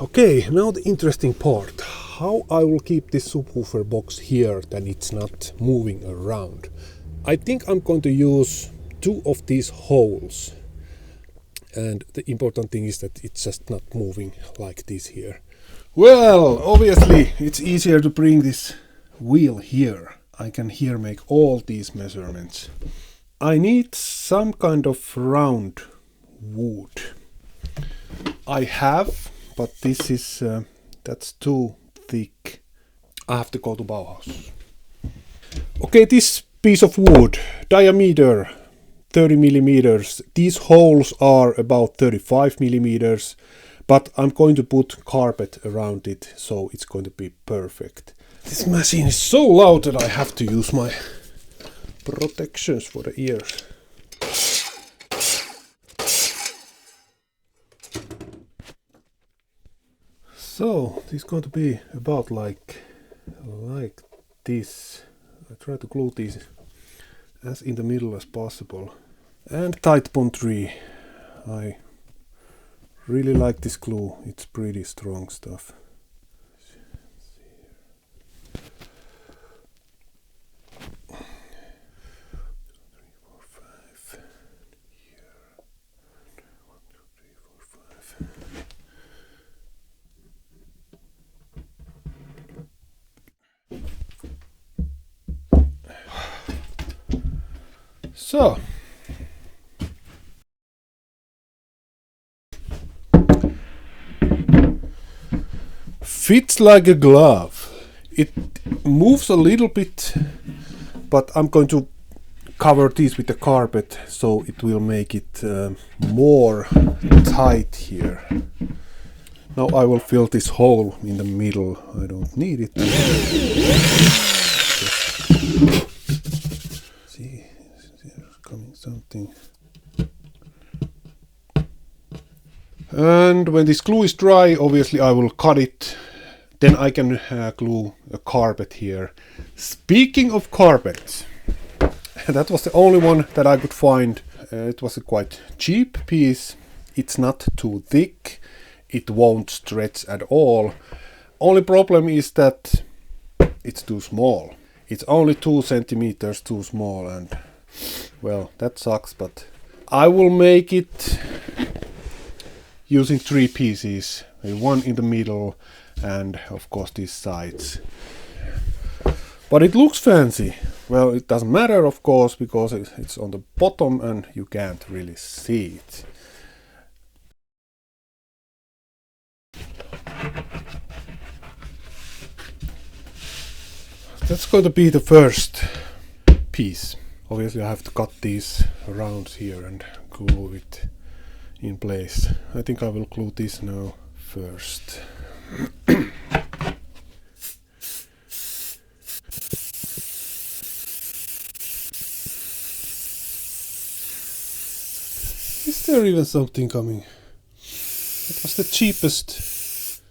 Okay, now the interesting part. How I will keep this subwoofer box here that it's not moving around. I think I'm going to use 2 of these holes. And the important thing is that it's just not moving like this here. Well, obviously it's easier to bring this wheel here. I can here make all these measurements. I need some kind of round wood. I have, but this is that's too thick. I have to go to Bauhaus. Okay, this piece of wood, diameter 30 millimeters. These holes are about 35 millimeters, but I'm going to put carpet around it, so it's going to be perfect. This machine is so loud that I have to use my protections for the ears. So this is going to be about like this. I try to glue these as in the middle as possible. And tight bond 3. I really like this glue. It's pretty strong stuff. So, fits like a glove. It moves a little bit, but I'm going to cover this with the carpet so it will make it more tight here. Now I will fill this hole in the middle. I don't need it. See, there's coming something. And when this glue is dry, obviously I will cut it. Then I can glue a carpet here. Speaking of carpet, that was the only one that I could find. It was a quite cheap piece. It's not too thick. It won't stretch at all. Only problem is that it's too small. It's only 2 centimeters too small, and well, that sucks, but I will make it using 3 pieces, 1 in the middle and of course these sides. But it looks fancy. Well, it doesn't matter of course because it's on the bottom and you can't really see it. That's going to be the first piece. Obviously I have to cut these rounds here and glue it in place. I think I will glue this now first. Is there even something coming? It was the cheapest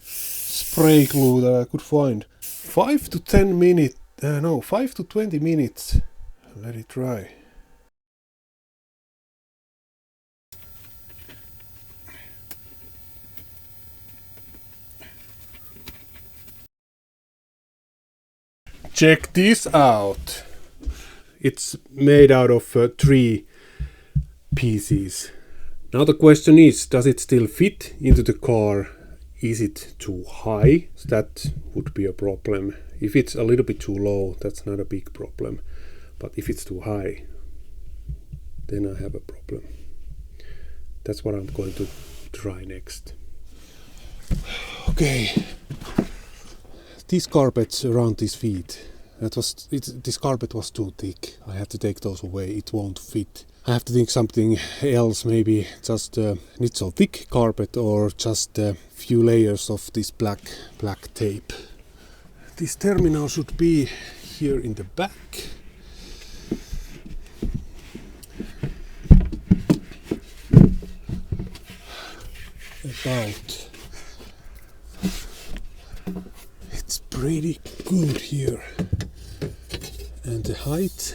spray glue that I could find. 5 to 10 minutes, no, 5 to 20 minutes. Let it dry. Check this out. It's made out of 3 pieces. Now the question is, does it still fit into the car? Is it too high? That would be a problem. If it's a little bit too low, that's not a big problem. But if it's too high, then I have a problem. That's what I'm going to try next. Okay. These carpets around these feet, this carpet was too thick. I have to take those away. It won't fit. I have to think something else, maybe just not so thick carpet or just a few layers of this black tape. This terminal should be here in the back. About. It's pretty good here. And the height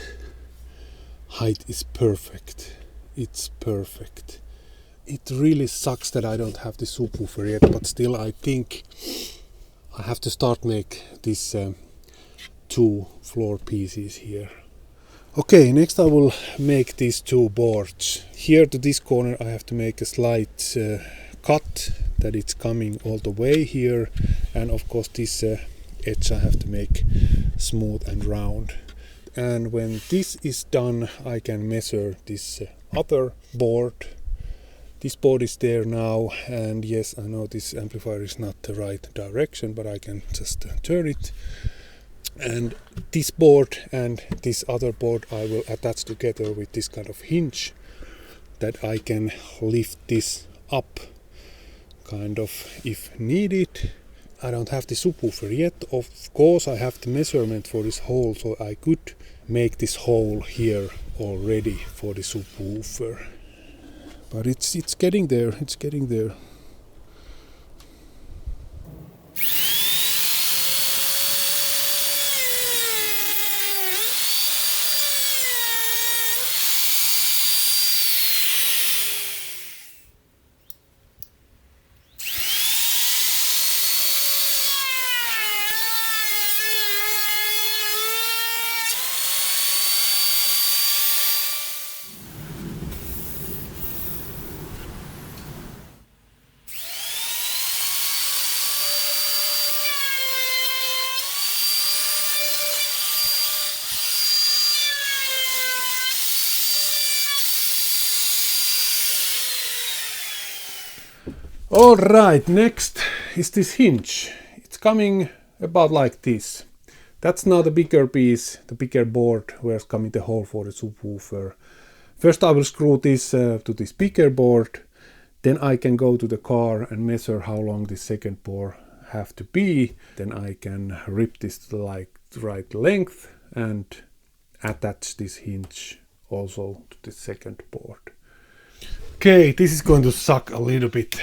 is perfect. It's perfect. It really sucks that I don't have the subwoofer yet, but still I think I have to start make these two floor pieces here. Okay, next I will make these two boards. Here to this corner I have to make a slight cut that it's coming all the way here, and of course this edge I have to make smooth and round. And when this is done I can measure this other board. This board is there now, and yes, I know this amplifier is not the right direction, but I can just turn it. And this board and this other board I will attach together with this kind of hinge that I can lift this up kind of if needed. I don't have the subwoofer yet. Of course I have the measurement for this hole, so I could make this hole here already for the subwoofer. But it's getting there, it's getting there. Alright, next is this hinge. It's coming about like this. That's now the bigger piece, the bigger board where it's coming the hole for the subwoofer. First I will screw this to this bigger board, then I can go to the car and measure how long this second board have to be. Then I can rip this to the right length and attach this hinge also to the second board. Okay, this is going to suck a little bit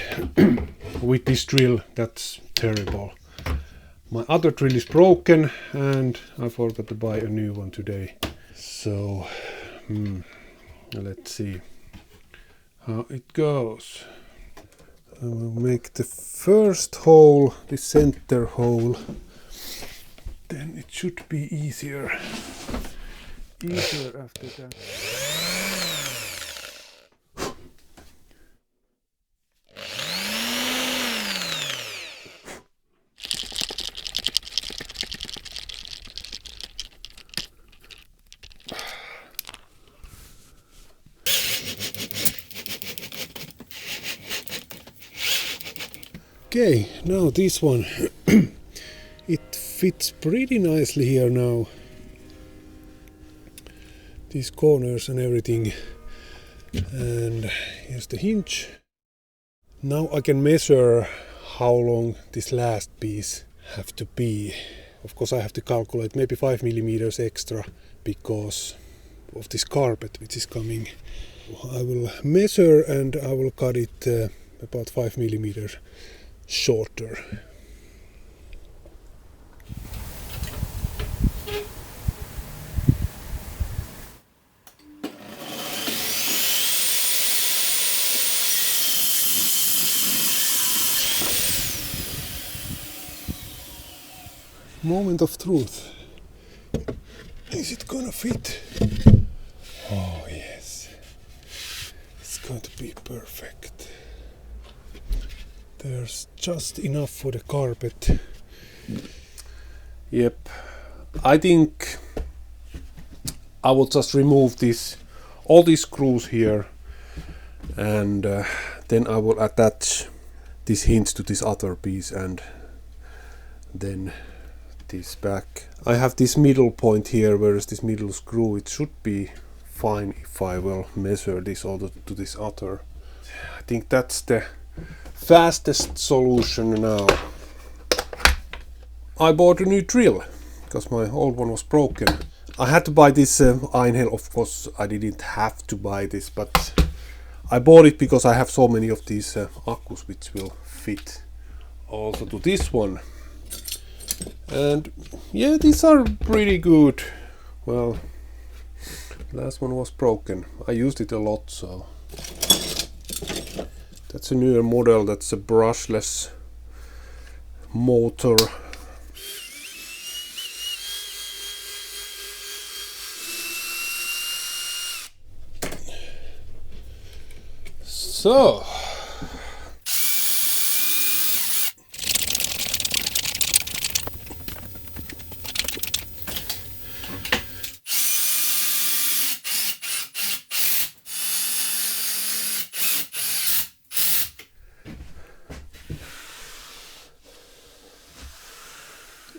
with this drill. That's terrible. My other drill is broken and I forgot to buy a new one today. So, let's see how it goes. I will make the first hole, the center hole. Then it should be easier after that. Okay, now this one, it fits pretty nicely here now, these corners and everything, and here's the hinge. Now I can measure how long this last piece have to be. Of course I have to calculate maybe 5 millimeters extra because of this carpet which is coming. I will measure and I will cut it about 5 millimeters shorter. Moment of truth. Is it gonna fit? Oh yes. It's going to be perfect. There's just enough for the carpet. Yep. I think I will just remove all these screws here, and then I will attach this hinge to this other piece and then this back. I have this middle point here, where is this middle screw. It should be fine if I will measure this all to this other. I think that's the fastest solution now. I bought a new drill because my old one was broken. I had to buy this Einhell. Of course I didn't have to buy this, but I bought it because I have so many of these accus which will fit also to this one. And yeah, these are pretty good. Well, last one was broken. I used it a lot, so That's a newer model, that's a brushless motor. So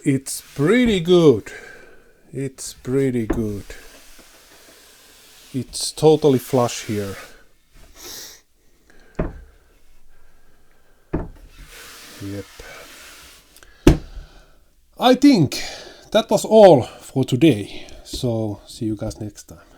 it's pretty good. It's pretty good. It's totally flush here. Yep. I think that was all for today. So see you guys next time.